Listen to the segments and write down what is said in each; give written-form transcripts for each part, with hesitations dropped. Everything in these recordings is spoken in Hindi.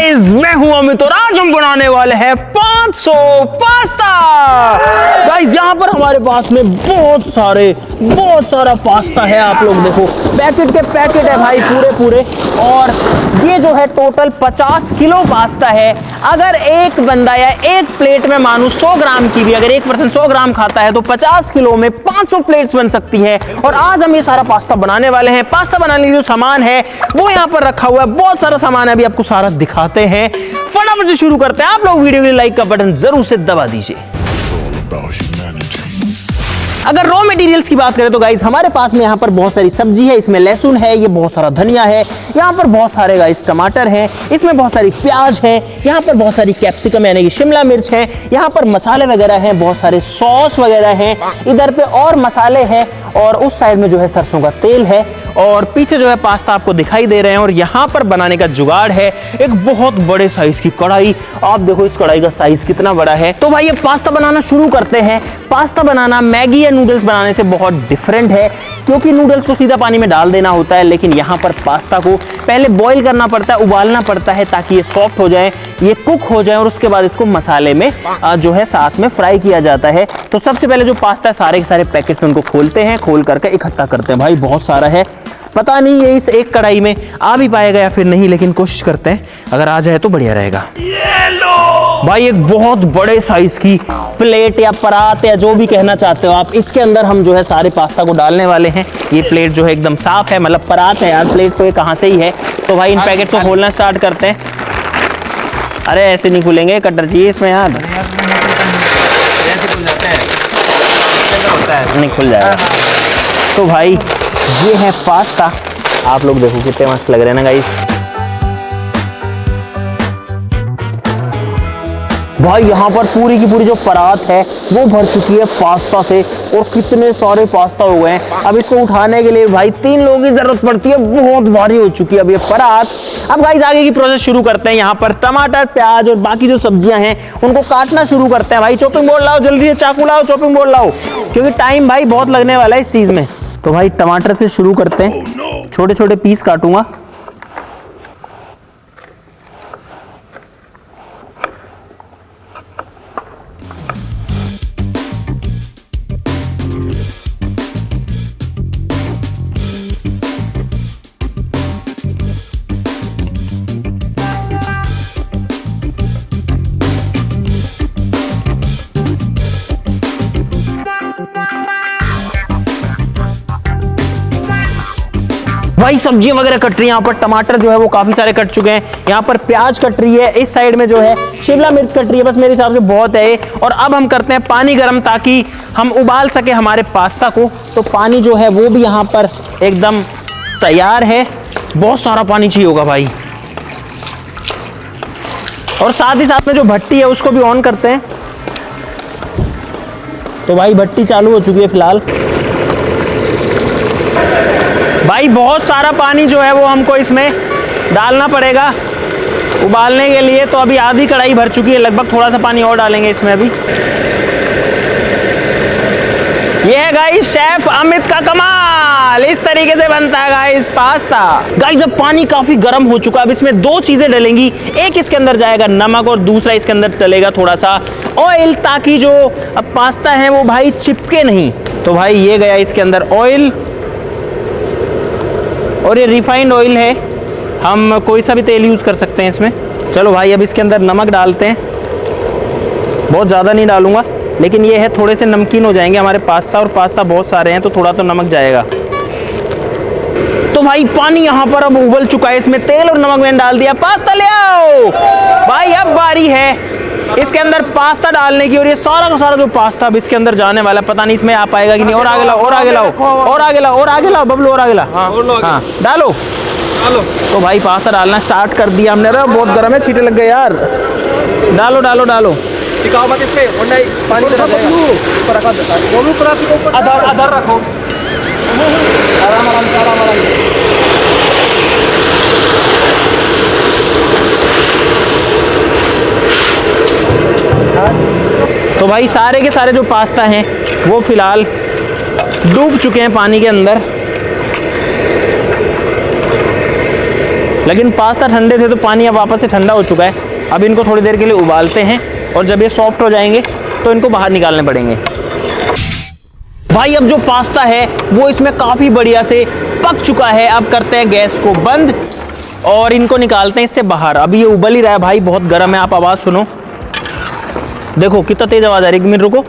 गाइस, मैं हूं अमित और आज हम बनाने वाले हैं 500 पास्ता। गाइस, यहाँ पर हमारे पास में बहुत सारा पास्ता है। आप लोग देखो, पैकेट के पैकेट है भाई, पूरे। और ये जो है टोटल 50 किलो पास्ता है। अगर एक बंदा या एक प्लेट में मानो 100 ग्राम की भी, अगर एक पर्सन 100 ग्राम खाता है तो 50 किलो में 500 प्लेट्स बन सकती है। और आज हम ये सारा पास्ता बनाने वाले हैं। पास्ता बनाने के जो सामान है वो यहाँ पर रखा हुआ है, बहुत सारा सामान है, अभी आपको सारा दिखाते हैं। फटाफट से शुरू करते हैं। आप लोग वीडियो के लाइक का बटन जरूर से दबा दीजिए। अगर रॉ मटेरियल्स की बात करें तो गाइस, हमारे पास में यहाँ पर बहुत सारी सब्जी है। इसमें लहसुन है, ये बहुत सारा धनिया है, यहाँ पर बहुत सारे गाइस टमाटर हैं, इसमें बहुत सारी प्याज है, यहाँ पर बहुत सारी कैप्सिकम यानी कि शिमला मिर्च है, यहाँ पर मसाले वगैरह हैं, बहुत सारे सॉस वगैरह हैं, इधर पे और मसाले हैं, और उस साइड में जो है सरसों का तेल है, और पीछे जो है पास्ता आपको दिखाई दे रहे हैं। और यहाँ पर बनाने का जुगाड़ है एक बहुत बड़े साइज की कढ़ाई। आप देखो इस कढ़ाई का साइज कितना बड़ा है। तो भाई ये पास्ता बनाना शुरू करते हैं। पास्ता बनाना मैगी या नूडल्स बनाने से बहुत डिफरेंट है, क्योंकि नूडल्स को सीधा पानी में डाल देना होता है, लेकिन यहाँ पर पास्ता को पहले बॉईल करना पड़ता है, उबालना पड़ता है ताकि ये सॉफ्ट हो जाए, ये कुक हो जाए, और उसके बाद इसको मसाले में जो है साथ में फ्राई किया जाता है। तो सबसे पहले जो पास्ता है सारे के सारे पैकेट्स उनको खोलते हैं, खोल करके इकट्ठा करते हैं। भाई बहुत सारा है, पता नहीं ये इस एक कढ़ाई में आ भी पाएगा या फिर नहीं, लेकिन कोशिश करते हैं, अगर आ जाए तो बढ़िया रहेगा। भाई एक बहुत बड़े साइज की प्लेट या परात या जो भी कहना चाहते हो आप, इसके अंदर हम जो है सारे पास्ता को डालने वाले हैं। ये प्लेट जो है एकदम साफ है, मतलब परात है यार, प्लेट तो ये कहाँ से ही है। तो भाई इन पैकेट को खोलना स्टार्ट करते हैं। अरे ऐसे नहीं खुलेंगे, कटर चाहिए इसमें यार, नहीं खुल जाएगा। तो भाई ये है पास्ता, आप लोग देखो कितने मस्त लग रहे हैं ना गाइस। भाई यहाँ पर पूरी की पूरी जो परात है वो भर चुकी है पास्ता से, और कितने सारे पास्ता हो गए हैं। अब इसको उठाने के लिए भाई 3 लोगों की जरूरत पड़ती है, बहुत भारी हो चुकी है अब ये परात। अब गाइस आगे की प्रोसेस शुरू करते हैं। यहाँ पर टमाटर, प्याज और बाकी जो सब्जियां हैं उनको काटना शुरू करते हैं। भाई चॉपिंग बोर्ड लाओ, जल्दी से चाकू लाओ, चॉपिंग बोर्ड लाओ, क्योंकि टाइम भाई बहुत लगने वाला है इस चीज में। तो भाई टमाटर से शुरू करते हैं, छोटे छोटे पीस काटूंगा। भाई सब्जियां वगैरह कट रही है। यहाँ पर टमाटर जो है वो काफी सारे कट चुके हैं, यहाँ पर प्याज कट रही है, इस साइड में जो है शिमला मिर्च कट रही है। बस मेरे हिसाब से बहुत है। और अब हम करते हैं पानी गर्म, ताकि हम उबाल सके हमारे पास्ता को। तो पानी जो है वो भी यहाँ पर एकदम तैयार है। बहुत सारा पानी चाहिए होगा भाई। और साथ ही साथ में जो भट्टी है उसको भी ऑन करते हैं। तो भाई भट्टी चालू हो चुकी है फिलहाल। भाई बहुत सारा पानी जो है वो हमको इसमें डालना पड़ेगा उबालने के लिए। तो अभी आधी कढ़ाई भर चुकी है लगभग, थोड़ा सा पानी और डालेंगे इसमें अभी। ये है गाइस शेफ अमित का कमाल, इस तरीके से बनता है गाइस पास्ता। गाइस अब पानी काफी गर्म हो चुका है, अब इसमें 2 चीजें डलेंगी। एक इसके अंदर जाएगा नमक, और दूसरा इसके अंदर डलेगा थोड़ा सा ऑयल, ताकि जो अब पास्ता है वो भाई चिपके नहीं। तो भाई ये गया इसके अंदर ऑयल, और ये रिफाइंड ऑयल है, हम कोई सा भी तेल यूज़ कर सकते हैं इसमें। चलो भाई अब इसके अंदर नमक डालते हैं, बहुत ज़्यादा नहीं डालूंगा, लेकिन ये है थोड़े से नमकीन हो जाएंगे हमारे पास्ता, और पास्ता बहुत सारे हैं तो थोड़ा तो नमक जाएगा। तो भाई पानी यहाँ पर अब उबल चुका है, इसमें तेल और नमक मैंने डाल दिया। पास्ता ले आओ भाई, अब बारी है इसके अंदर पास्ता डालने की। और ये सारा का सारा जो पास्ता अब इसके अंदर जाने वाला है, पता नहीं इसमें आ पाएगा कि नहीं। और आगे लाओ, और आगे लाओ, और आगे लाओ, और आगे लाओ बबलू, और आगे लाओ। हाँ डालो। तो भाई पास्ता डालना स्टार्ट कर दिया हमने। अरे बहुत गर्म है, छींटे लग गए यार। डालो डालो डालो, पानी अदर रखो, आराम आराम से, आराम आराम से। तो भाई सारे के सारे जो पास्ता हैं वो फिलहाल डूब चुके हैं पानी के अंदर। लेकिन पास्ता ठंडे थे तो पानी अब वापस से ठंडा हो चुका है। अब इनको थोड़ी देर के लिए उबालते हैं और जब ये सॉफ्ट हो जाएंगे तो इनको बाहर निकालने पड़ेंगे। भाई अब जो पास्ता है वो इसमें काफ़ी बढ़िया से पक चुका है। अब करते हैं गैस को बंद और इनको निकालते हैं इससे बाहर। अभी ये उबल ही रहा है भाई, बहुत गर्म है। आप आवाज़ सुनो, देखो कितना तेज आवाज़ आ रही है। 1 मिनट रुको,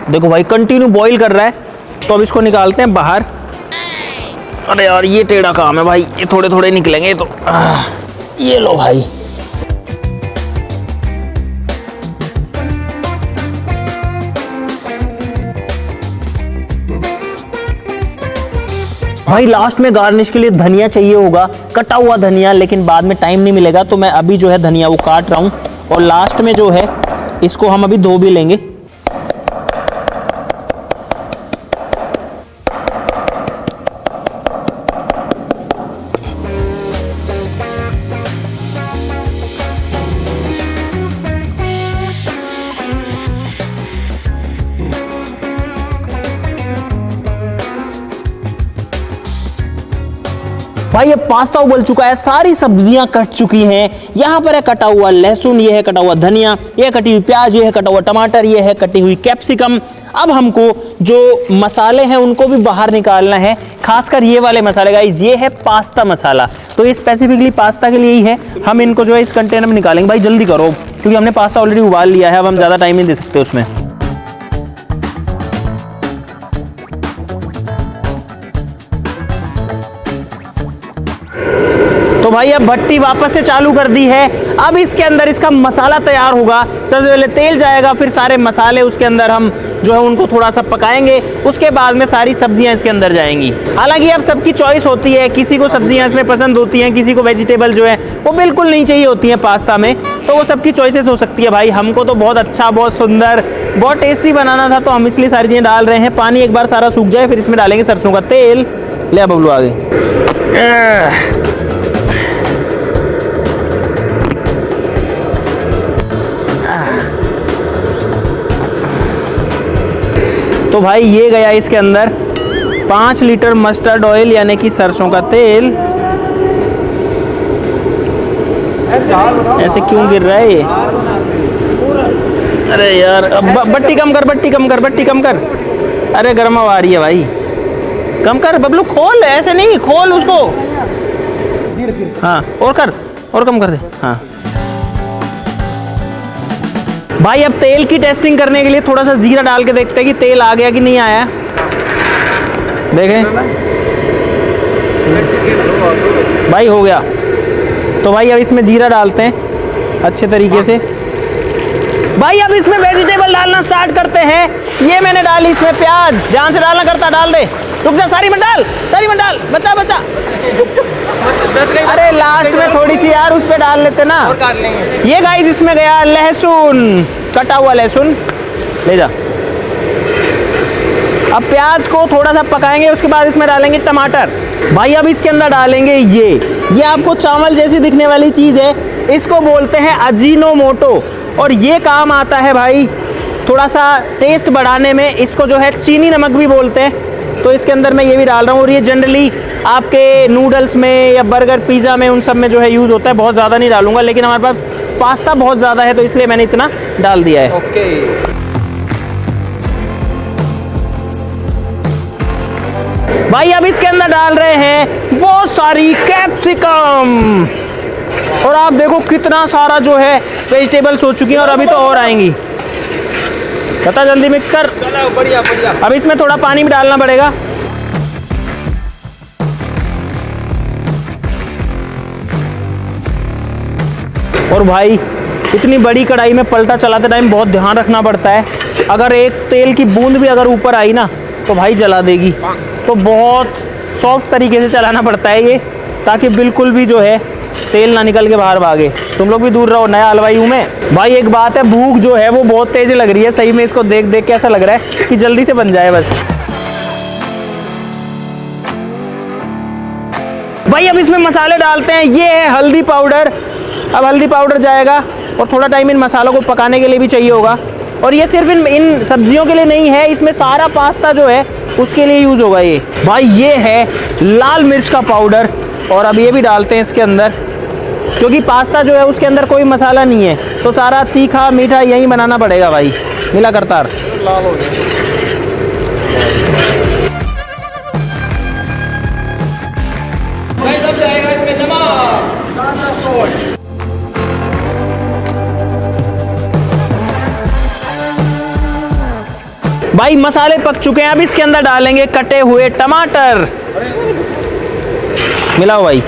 देखो भाई कंटिन्यू बॉईल कर रहा है। तो अब इसको निकालते हैं बाहर। अरे यार ये टेढ़ा काम है भाई, ये थोड़े थोड़े निकलेंगे तो ये लो भाई। भाई लास्ट में गार्निश के लिए धनिया चाहिए होगा, कटा हुआ धनिया, लेकिन बाद में टाइम नहीं मिलेगा तो मैं अभी जो है धनिया वो काट रहा हूँ। और लास्ट में जो है इसको हम अभी धो भी लेंगे। भाई अब पास्ता उबल चुका है, सारी सब्जियां कट चुकी हैं। यहाँ पर है कटा हुआ लहसुन, ये है कटा हुआ धनिया, ये है कटी हुई प्याज, ये है कटा हुआ टमाटर, ये है कटी हुई कैप्सिकम। अब हमको जो मसाले हैं उनको भी बाहर निकालना है, खासकर ये वाले मसाले गाइस। ये है पास्ता मसाला, तो ये स्पेसिफिकली पास्ता के लिए ही है। हम इनको जो है इस कंटेनर में निकालेंगे। भाई जल्दी करो क्योंकि हमने पास्ता ऑलरेडी उबाल लिया है, अब हम ज़्यादा टाइम नहीं दे सकते उसमें। तो भाई अब भट्टी वापस से चालू कर दी है। अब इसके अंदर इसका मसाला तैयार होगा। सबसे पहले तेल जाएगा, फिर सारे मसाले उसके अंदर हम जो है उनको थोड़ा सा पकाएंगे। उसके बाद में सारी सब्जियां इसके अंदर जाएंगी। हालांकि अब सबकी चॉइस होती है, किसी को सब्जियां इसमें पसंद होती हैं, किसी को वेजिटेबल जो है वो बिल्कुल नहीं चाहिए होती हैं पास्ता में, तो वो सबकी चॉइसेस हो सकती है। भाई हमको तो बहुत अच्छा, बहुत सुंदर, बहुत टेस्टी बनाना था तो हम इसलिए सारी चीज़ें डाल रहे हैं। पानी एक बार सारा सूख जाए फिर इसमें डालेंगे सरसों का तेल। ले बबलू आगे। तो भाई ये गया इसके अंदर 5 लीटर मस्टर्ड ऑयल यानी कि सरसों का तेल। ऐसे क्यों गिर रहा है ये? अरे यार बट्टी कम कर, बट्टी कम कर, बट्टी कम कर। अरे गर्म हवा आ रही है भाई, कम कर बबलू। खोल, ऐसे नहीं, खोल उसको। हाँ और कर, और कम कर दे। हाँ भाई अब तेल की टेस्टिंग करने के लिए थोड़ा सा जीरा डाल के देखते हैं कि तेल आ गया कि नहीं आया। देखें भाई हो गया। तो भाई अब इसमें जीरा डालते हैं अच्छे तरीके से। भाई अब इसमें वेजिटेबल डालना स्टार्ट करते हैं। ये मैंने डाली इसमें प्याज, ध्यान से डालना, करता डाल दे। रुक जा, सारी मत डाल, सारी मत डाल, बचा बचा। अरे लास्ट में थोड़ी सी यार उस पे डाल लेते ना। ये गाइस इसमें गया लहसुन, कटा हुआ लहसुन, ले जा। अब प्याज को थोड़ा सा पकाएंगे, उसके बाद इसमें डालेंगे टमाटर। भाई अब इसके अंदर डालेंगे ये आपको चावल जैसी दिखने वाली चीज़ है, इसको बोलते हैं अजीनोमोटो। और ये काम आता है भाई थोड़ा सा टेस्ट बढ़ाने में। इसको जो है चीनी नमक भी बोलते हैं। तो इसके अंदर मैं ये भी डाल रहा हूँ। और ये जनरली आपके नूडल्स में या बर्गर पिज़्ज़ा में उन सब में जो है यूज़ होता है। बहुत ज़्यादा नहीं डालूंगा, लेकिन हमारे पास पास्ता बहुत ज़्यादा है तो इसलिए मैंने इतना डाल दिया है। ओके। भाई अब इसके अंदर डाल रहे हैं वो सारी कैप्सिकम। और आप देखो कितना सारा जो है वेजिटेबल्स हो चुकी हैं और अभी तो और आएंगी। बता जल्दी मिक्स कर। बढ़िया बढ़िया। अब इसमें थोड़ा पानी भी डालना पड़ेगा। और भाई इतनी बड़ी कढ़ाई में पलटा चलाते टाइम बहुत ध्यान रखना पड़ता है। अगर एक तेल की बूंद भी अगर ऊपर आई ना तो भाई जला देगी। तो बहुत सॉफ्ट तरीके से चलाना पड़ता है ये, ताकि बिल्कुल भी जो है तेल ना निकल के बाहर भागे। तुम लोग भी दूर रहो, नया हलवाई हूँ मैं। भाई एक बात है, भूख जो है वो बहुत तेज लग रही है सही में। इसको देख देख के ऐसा लग रहा है कि जल्दी से बन जाए बस। भाई अब इसमें मसाले डालते हैं। ये है हल्दी पाउडर। अब हल्दी पाउडर जाएगा और थोड़ा टाइम इन मसालों को पकाने के लिए भी चाहिए होगा। और ये सिर्फ इन सब्जियों के लिए नहीं है, इसमें सारा पास्ता जो है उसके लिए यूज होगा ये। भाई ये है लाल मिर्च का पाउडर। और अब ये भी डालते हैं इसके अंदर, क्योंकि पास्ता जो है उसके अंदर कोई मसाला नहीं है, तो सारा तीखा मीठा यही बनाना पड़ेगा भाई। मिला करतार। लाल हो गया। अब जाएगा इसमें नमक, काला सॉल्ट। भाई मसाले पक चुके हैं, अब इसके अंदर डालेंगे कटे हुए टमाटर। मिलाओ भाई।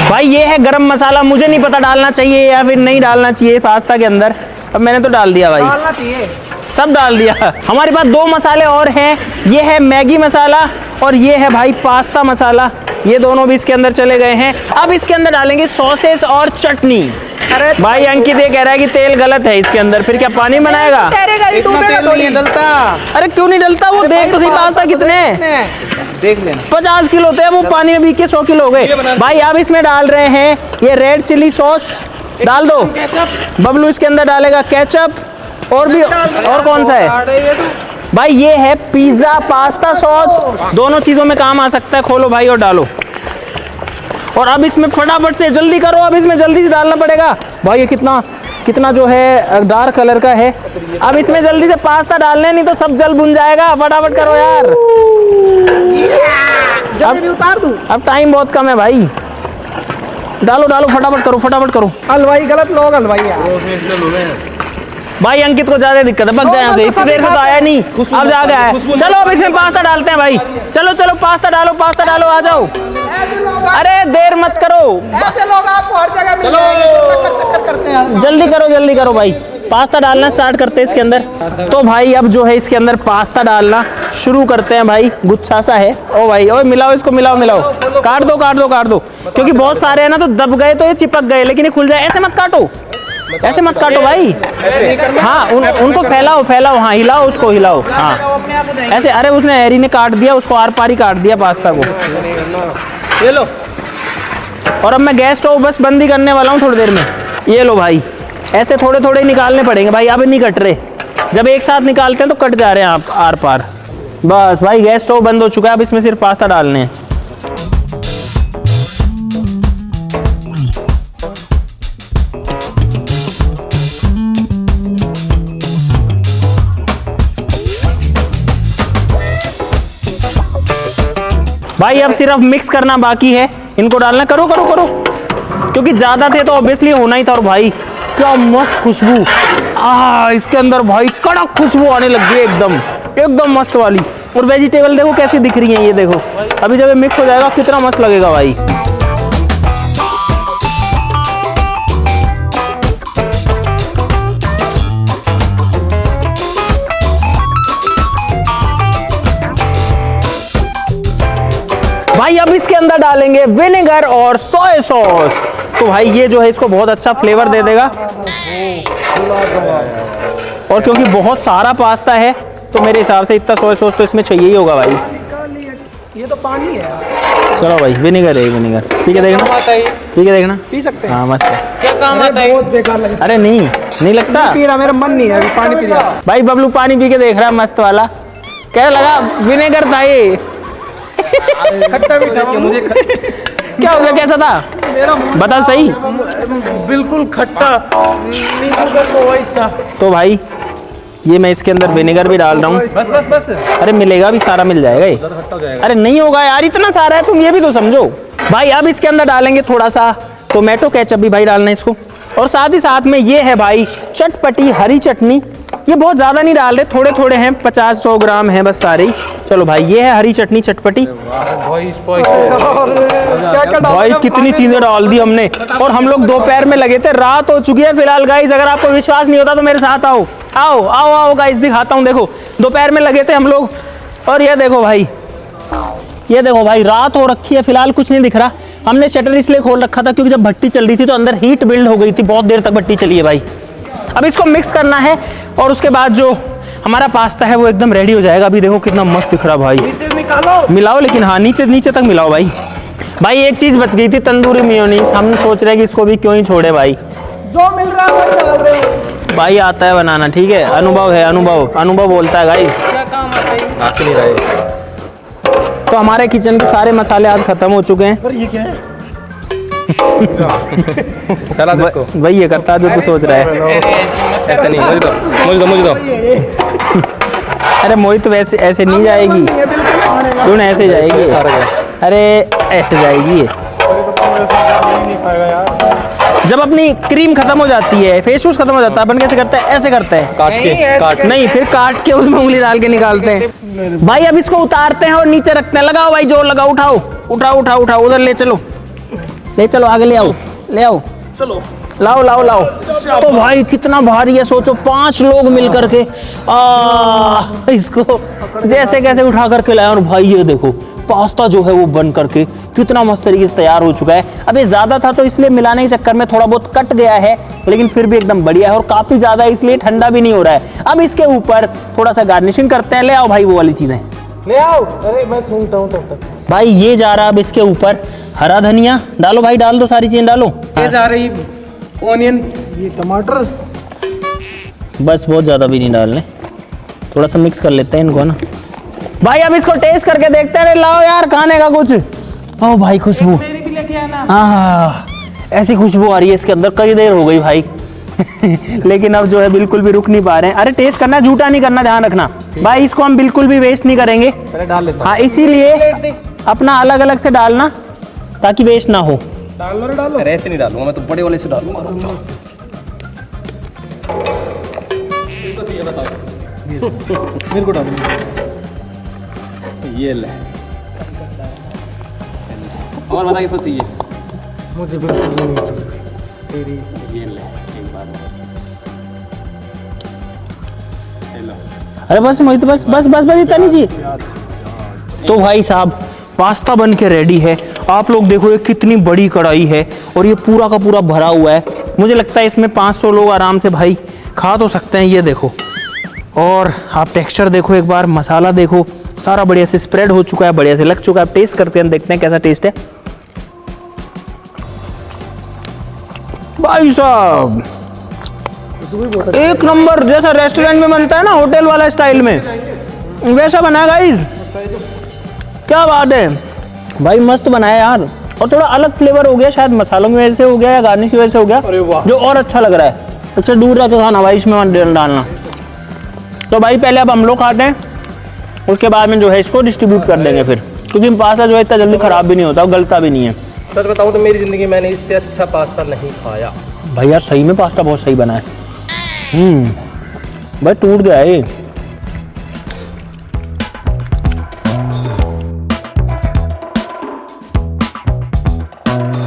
भाई ये है गरम मसाला, मुझे नहीं पता डालना चाहिए या फिर नहीं डालना चाहिए पास्ता के अंदर, अब मैंने तो डाल दिया भाई। डालना चाहिए, सब डाल दिया। हमारे पास 2 मसाले और हैं, ये है मैगी मसाला और ये है भाई पास्ता मसाला, ये दोनों भी इसके अंदर चले गए हैं। अब इसके अंदर डालेंगे सॉसेस और चटनी। अरे भाई अंकित ये कह रहा है कि तेल गलत है इसके अंदर, फिर क्या पानी बनाएगा? इतना तेल नहीं डलता। अरे क्यों नहीं डलता? वो देख तो सही पास्ता कितने देख लेना, 50 किलो होते हैं, वो पानी में भीग के 100 किलो हो गए। भाई अब इसमें डाल रहे हैं ये रेड चिली सॉस, डाल दो। बबलू इसके अंदर डालेगा केचप, और भी और कौन सा है भाई? ये है पिज्जा पास्ता सॉस, दोनों चीजों में काम आ सकता है। खोलो भाई और डालो। और अब इसमें फटाफट से जल्दी करो, अब इसमें जल्दी से डालना पड़ेगा भाई। ये कितना कितना जो है डार्क कलर का है। अब इसमें जल्दी से पास्ता डालने, नहीं तो सब जल भुन जाएगा। फटाफट करो यार, जल्दी उतार दूं। अब टाइम बहुत कम है भाई। डालो डालो, फटाफट करो, फटाफट करो। हलवाई गलत लोग, हलवाई यार। भाई अंकित को ज्यादा दिक्कत है, बग गए यहाँ से, इतनी देर से तो आया नहीं, अब जा गया है। चलो अब इसमें पास्ता डालते हैं भाई। चलो चलो पास्ता डालो, पास्ता डालो, आ जाओ। अरे देर मत करो, ऐसे लोग आपको हर जगह मिलेंगे, चक्कर करते हैं। जल्दी करो भाई। पास्ता डालना स्टार्ट करते हैं इसके अंदर। तो भाई अब जो है इसके अंदर पास्ता डालना शुरू करते हैं भाई। गुच्छा सा है। ओ भाई ओ मिलाओ इसको, मिलाओ मिलाओ, काट दो काट दो काट दो, क्योंकि बहुत सारे हैं ना, तो दब गए तो ये चिपक गए, लेकिन ये खुल जाए। ऐसे मत काटो, ऐसे मत काटो भाई। हाँ उनको फैलाओ फैलाओ, हाँ हिलाओ उसको, हिलाओ हाँ ऐसे। अरे उसने हैरी ने काट दिया उसको, आर पार ही काट दिया पास्ता को। ये लो। और अब मैं गैस स्टोव बस बंद ही करने वाला हूँ थोड़ी देर में। ये लो भाई, ऐसे थोड़े थोड़े निकालने पड़ेंगे भाई, अब नहीं कट रहे। जब एक साथ निकालते हैं तो कट जा रहे हैं आप आर पार। बस भाई गैस स्टोव बंद हो चुका है, अब इसमें सिर्फ पास्ता डालने हैं। भाई अब सिर्फ मिक्स करना बाकी है, इनको डालना। करो करो करो, क्योंकि ज्यादा थे तो ऑब्वियसली होना ही था। और भाई क्या मस्त खुशबू, इसके अंदर भाई कड़क खुशबू आने लग गई एकदम एकदम मस्त वाली। और वेजिटेबल देखो कैसी दिख रही हैं, ये देखो। अभी जब ये मिक्स हो जाएगा कितना मस्त लगेगा भाई। भाई अब इसके अंदर डालेंगे विनेगर और सोया सॉस। तो भाई ये जो है इसको बहुत अच्छा फ्लेवर दे देगा। और क्योंकि बहुत सारा पास्ता है तो मेरे हिसाब से इतना सोया सॉस तो इसमें चाहिए ही होगा भाई। ये तो पानी है। चलो भाई विनेगर है, विनेगर पी के देखना, पी के देखना। पी सकते हैं? हाँ मस्त है। क्या काम आता है? बहुत बेकार लगता है। अरे नहीं लगता, पी रहा, मेरा मन नहीं है अभी पानी पी रहा। भाई बबलू पानी पी के देख रहा है मस्त वाला, क्या लगा? विनेगर था ये। खट्टा भी था मुझे। क्या हो गया, कैसा था मेरा बता सही। बिल्कुल खट्टा। तो भाई ये मैं इसके अंदर विनेगर भी डाल रहा हूँ। बस बस बस। अरे मिलेगा भी, सारा मिल जाएगा ये। अरे नहीं होगा यार, इतना सारा है, तुम ये भी तो समझो भाई। अब इसके अंदर डालेंगे थोड़ा सा टोमेटो केचप भी भाई डालना है इसको। और साथ ही साथ में ये है भाई चटपटी हरी चटनी। ये बहुत ज्यादा नहीं डाल रहे, थोड़े थोड़े हैं, 50-100 ग्राम है बस सारे। चलो भाई ये है हरी चटनी चटपटी। भाई कितनी चीजें डाल दी हमने। और हम लोग दोपहर में लगे थे, रात हो चुकी है फिलहाल गाइस। अगर आपको विश्वास नहीं होता तो मेरे साथ आओ आओ आओ आओ गाइस, दिखाता हूँ। देखो दोपहर में लगे थे हम लोग, और ये देखो भाई, ये देखो भाई रात हो रखी है, फिलहाल कुछ नहीं दिख रहा। हमने शटर इसलिए खोल रखा था क्योंकि जब भट्टी चल रही थी तो अंदर हीट बिल्ड हो गई थी, बहुत देर तक भट्टी चली है भाई। अब इसको मिक्स करना है और उसके बाद जो हमारा पास्ता है वो एकदम रेडी हो जाएगा। अभी देखो कितना मस्त दिख रहा भाई। नीचे निकालो, मिलाओ, लेकिन हाँ नीचे तक मिलाओ भाई। भाई एक चीज बच गई थी, तंदूरी मेयोनीज। हम सोच रहे हैं कि इसको भी क्यों ही छोड़े भाई। जो मिल रहा है वही डाल रहे हो। भाई आता है बनाना, ठीक है, अनुभव है, अनुभव अनुभव बोलता है गाइस। क्या काम आता है? आके नहीं रहे। तो हमारे किचन के सारे मसाले आज खत्म हो चुके हैं। पर ये क्या है? चला देखो, वही ये करता है जो तू सोच रहा है। ऐसा नहीं, मुझे दो। अरे मोहित तो वैसे ऐसे नहीं जाएगी, ये बिल्कुल खाने का। सुन ऐसे जाएगी। सारा गया। अरे ऐसे जाएगी ये। नहीं खाएगा यार। जब अपनी क्रीम खत्म हो जाती है, फेस वॉश खत्म हो जाता है, अपन कैसे करते हैं? ऐसे करते हैं, काट के, नहीं, ऐसे काट कैसे? नहीं फिर काट के उसमें उंगली डाल के निकालते हैं। भाई अब इसको उतारते हैं और नीचे रखते हैं। लगाओ भाई, जोर लगाओ, उठाओ उठाओ उठाओ उठाओ, उधर ले चलो, ले चलो, आगे ले आओ, ले आओ, चलो लाओ लाओ लाओ। तो भाई कितना भारी है, सोचो 5 लोग मिल करके इसको जैसे कैसे उठा करके लाए। और भाई ये देखो पास्ता जो है वो बन करके कितना मस्त तरीके से तैयार हो चुका है। अब ये ज्यादा था तो इसलिए मिलाने के चक्कर में थोड़ा बहुत कट गया है, लेकिन फिर भी एकदम बढ़िया है और काफी ज्यादा है, इसलिए ठंडा भी नहीं हो रहा है। अब इसके ऊपर थोड़ा सा गार्निशिंग करते हैं। ले आओ भाई वो वाली चीजें, ले आओ। अरे मैं सुनता हूँ तब तक। भाई ये जा रहा अब इसके ऊपर हरा धनिया डालो भाई, डाल दो, सारी चीजें डालो। ये जा रही ऑनियन, ये टमाटर। बस बहुत ज्यादा भी नहीं डालने, थोड़ा सा मिक्स कर लेते हैं इनको ना। भाई अब इसको टेस्ट करके देखते हैं। लाओ यार खाने का कुछ। ओ भाई खुशबू, मेरी भी लेके आना। हाँ ऐसी खुशबू आ रही है इसके अंदर, कई देर हो गई भाई लेकिन अब जो है बिल्कुल भी रुक नहीं पा रहे हैं। अरे टेस्ट करना, झूठा नहीं करना, ध्यान रखना भाई। इसको हम बिल्कुल भी वेस्ट नहीं करेंगे। पहले डाल लेता हाँ इसीलिए अपना अलग अलग से डालना ताकि वेस्ट ना हो। हूँ। डाल लो रे, डाल लो। अरे ऐसे नहीं डालूंगा मैं, तो बड़े वाले से डालूंगा। मेरे को डाल दो। ये ले, और बता किसको चाहिए? मुझे बिल्कुल नहीं चाहिए तेरी। ये ले एक बार हेलो। अरे बस मोहित, बस बस बस बस इतना नहीं चाहिए। तो भाई साहब पास्ता बन के रेडी है। आप लोग देखो ये कितनी बड़ी कढ़ाई है और ये पूरा का पूरा भरा हुआ है। मुझे लगता है इसमें 500 लोग आराम से भाई खा तो सकते हैं। ये देखो, और आप टेक्सचर देखो एक बार, मसाला देखो, सारा बढ़िया से स्प्रेड हो चुका है, बढ़िया से लग चुका है। अब टेस्ट करते हैं, देखते हैं कैसा टेस्ट है। भाई साहब एक नंबर, जैसा रेस्टोरेंट में बनता है ना, होटल वाला स्टाइल में, वैसा बना है गाइस। क्या बात है भाई, मस्त बनाया यार। और थोड़ा अलग फ्लेवर हो गया, शायद मसालों की वजह से हो गया या गार्निश की वजह से हो गया, जो और अच्छा लग रहा है। इससे दूर रह के खाना भाई, इसमें मत डालना। तो भाई पहले अब हम लोग खाते हैं, उसके बाद में जो है इसको डिस्ट्रीब्यूट कर देंगे फिर, क्योंकि पास्ता जो है इतना जल्दी खराब भी नहीं होता, गलता भी नहीं है। सच बताऊं तो मेरी जिंदगी में मैंने इससे अच्छा पास्ता नहीं खाया। भाई यार सही में पास्ता बहुत सही बना है। भाई टूट गया है ये।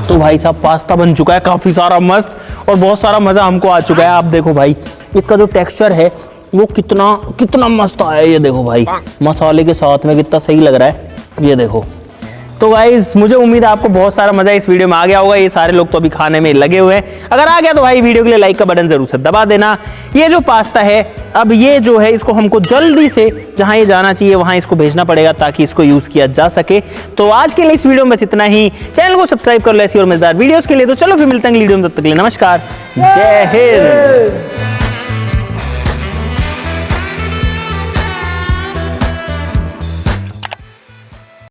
तो भाई साहब पास्ता बन चुका है काफी सारा मस्त, और बहुत सारा मजा हमको आ चुका है। आप देखो भाई इसका जो टेक्सचर है वो कितना कितना मस्त आया है। ये देखो भाई मसाले के साथ में कितना सही लग रहा है, ये देखो। तो गाइस मुझे उम्मीद है आपको बहुत सारा मजा इस वीडियो में आ गया होगा। ये सारे लोग तो अभी खाने में लगे हुए हैं। अगर आ गया तो भाई वीडियो के लिए लाइक का बटन जरूर से दबा देना। ये जो पास्ता है अब ये जो है इसको हमको जल्दी से जहां ये जाना चाहिए वहां इसको भेजना पड़ेगा ताकि इसको यूज किया जा सके। तो आज के लिए इस वीडियो में बस इतना ही। चैनल को सब्सक्राइब कर लो ऐसी और मजेदार वीडियोस के लिए। तो चलो फिर मिलते हैं अगली वीडियो में, तब तक के लिए नमस्कार, जय हिंद।